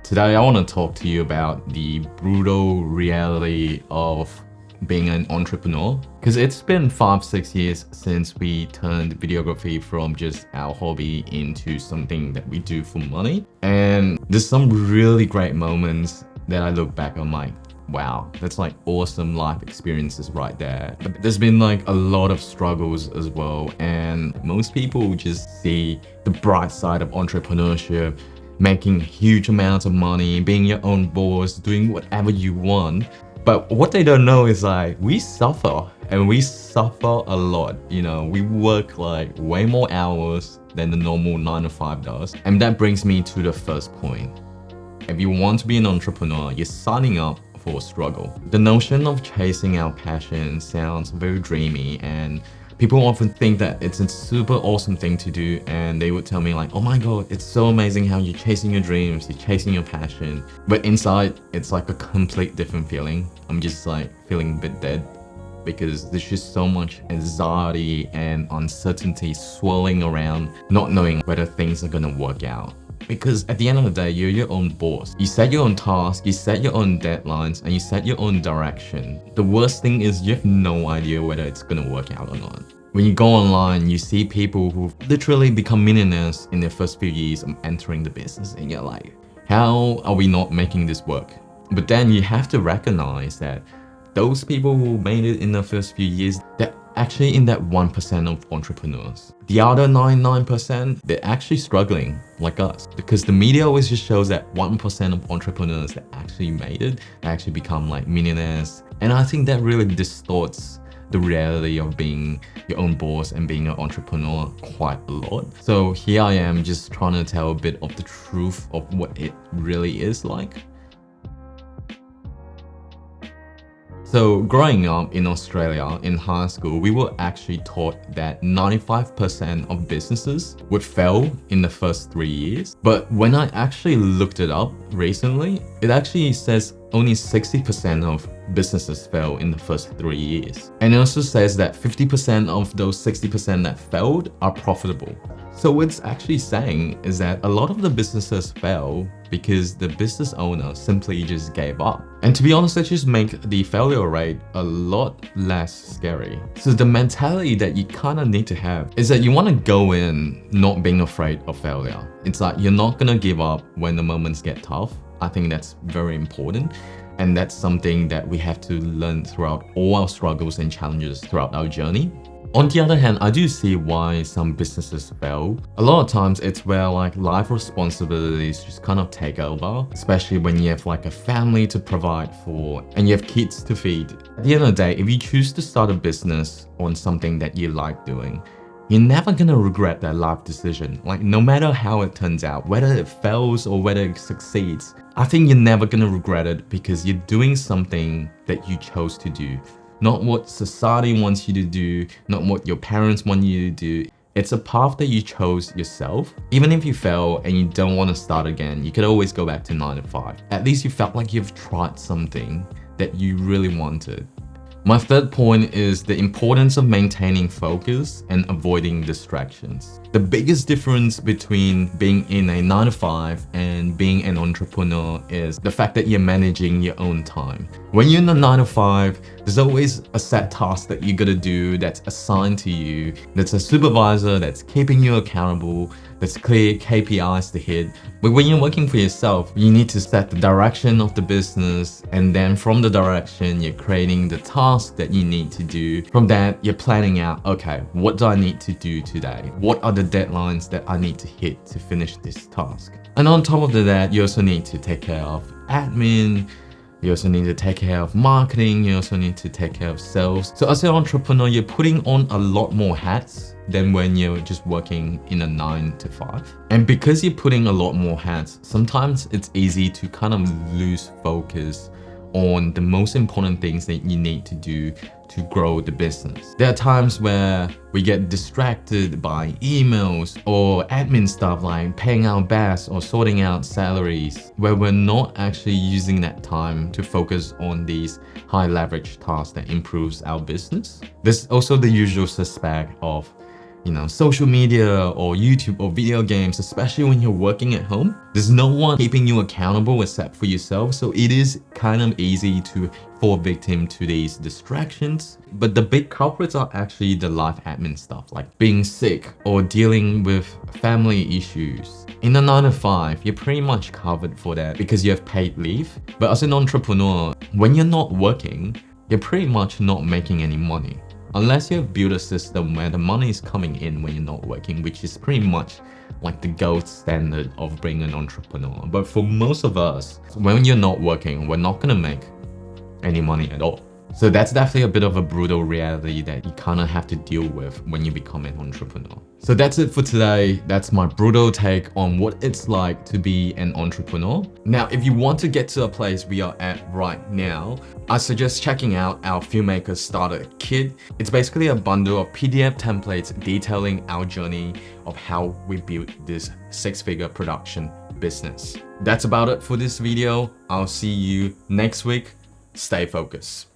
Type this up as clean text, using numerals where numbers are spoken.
Today I want to talk to you about the brutal reality of being an entrepreneur, because it's been 5-6 years since we turned videography from just our hobby into something that we do for money. And there's some really great moments that I look back on like, wow, that's like awesome life experiences right there. But there's been like a lot of struggles as well, and most people just see the bright side of entrepreneurship, making huge amounts of money, being your own boss, doing whatever you want. But what they don't know is like, we suffer, and we suffer a lot. You know, we work like way more hours than the normal 9 to 5 does. And that brings me to the first point. If you want to be an entrepreneur, you're signing up for a struggle. The notion of chasing our passion sounds very dreamy, and people often think that it's a super awesome thing to do, and they would tell me like, oh my god, it's so amazing how you're chasing your dreams, you're chasing your passion. But inside, it's like a complete different feeling. I'm just like feeling a bit dead, because there's just so much anxiety and uncertainty swirling around, not knowing whether things are gonna work out. Because at the end of the day, you're your own boss. You set your own tasks, you set your own deadlines, and you set your own direction. The worst thing is you have no idea whether it's gonna work out or not. When you go online, you see people who've literally become millionaires in their first few years of entering the business, and you're like, how are we not making this work? But then you have to recognize that those people who made it in the first few years, they're actually in that 1% of entrepreneurs. The other 99%, they're actually struggling like us, because the media always just shows that 1% of entrepreneurs that actually made it actually become like millionaires. And I think that really distorts the reality of being your own boss and being an entrepreneur quite a lot. So here I am just trying to tell a bit of the truth of what it really is like. So growing up in Australia, in high school, we were actually taught that 95% of businesses would fail in the first 3 years. But when I actually looked it up recently, it actually says only 60% of businesses fail in the first 3 years. And it also says that 50% of those 60% that failed are profitable. So what it's actually saying is that a lot of the businesses fail because the business owner simply just gave up. And to be honest, that just make the failure rate a lot less scary. So the mentality that you kind of need to have is that you want to go in not being afraid of failure. It's like you're not gonna give up when the moments get tough. I think that's very important. And that's something that we have to learn throughout all our struggles and challenges throughout our journey. On the other hand, I do see why some businesses fail. A lot of times it's where like life responsibilities just kind of take over, especially when you have like a family to provide for and you have kids to feed. At the end of the day, if you choose to start a business on something that you like doing, you're never gonna regret that life decision. Like no matter how it turns out, whether it fails or whether it succeeds, I think you're never gonna regret it, because you're doing something that you chose to do. Not what society wants you to do, not what your parents want you to do. It's a path that you chose yourself. Even if you fail and you don't want to start again, you could always go back to 9 to 5. At least you felt like you've tried something that you really wanted. My third point is the importance of maintaining focus and avoiding distractions. The biggest difference between being in a 9 to 5 and being an entrepreneur is the fact that you're managing your own time. When you're in a 9 to 5, there's always a set task that you gotta do that's assigned to you. That's a supervisor that's keeping you accountable, that's clear KPIs to hit. But when you're working for yourself, you need to set the direction of the business, and then from the direction, you're creating the task that you need to do. From that, you're planning out, okay, what do I need to do today? What are the deadlines that I need to hit to finish this task? And on top of that, you also need to take care of admin, you also need to take care of marketing, you also need to take care of sales. So as an entrepreneur, you're putting on a lot more hats than when you're just working in a 9 to 5. And because you're putting a lot more hats, sometimes it's easy to kind of lose focus on the most important things that you need to do to grow the business. There are times where we get distracted by emails or admin stuff like paying our bills or sorting out salaries, where we're not actually using that time to focus on these high leverage tasks that improves our business. There's also the usual suspect of social media or YouTube or video games, especially when you're working at home. There's no one keeping you accountable except for yourself, so it is kind of easy to fall victim to these distractions. But the big culprits are actually the life admin stuff, like being sick or dealing with family issues. In a 9 to 5, you're pretty much covered for that because you have paid leave. But as an entrepreneur, when you're not working, you're pretty much not making any money. Unless you have built a system where the money is coming in when you're not working, which is pretty much like the gold standard of being an entrepreneur. But for most of us, when you're not working, we're not gonna make any money at all. So that's definitely a bit of a brutal reality that you kind of have to deal with when you become an entrepreneur. So that's it for today. That's my brutal take on what it's like to be an entrepreneur. Now, if you want to get to a place we are at right now, I suggest checking out our Filmmaker Starter Kit. It's basically a bundle of PDF templates detailing our journey of how we built this 6-figure production business. That's about it for this video. I'll see you next week. Stay focused.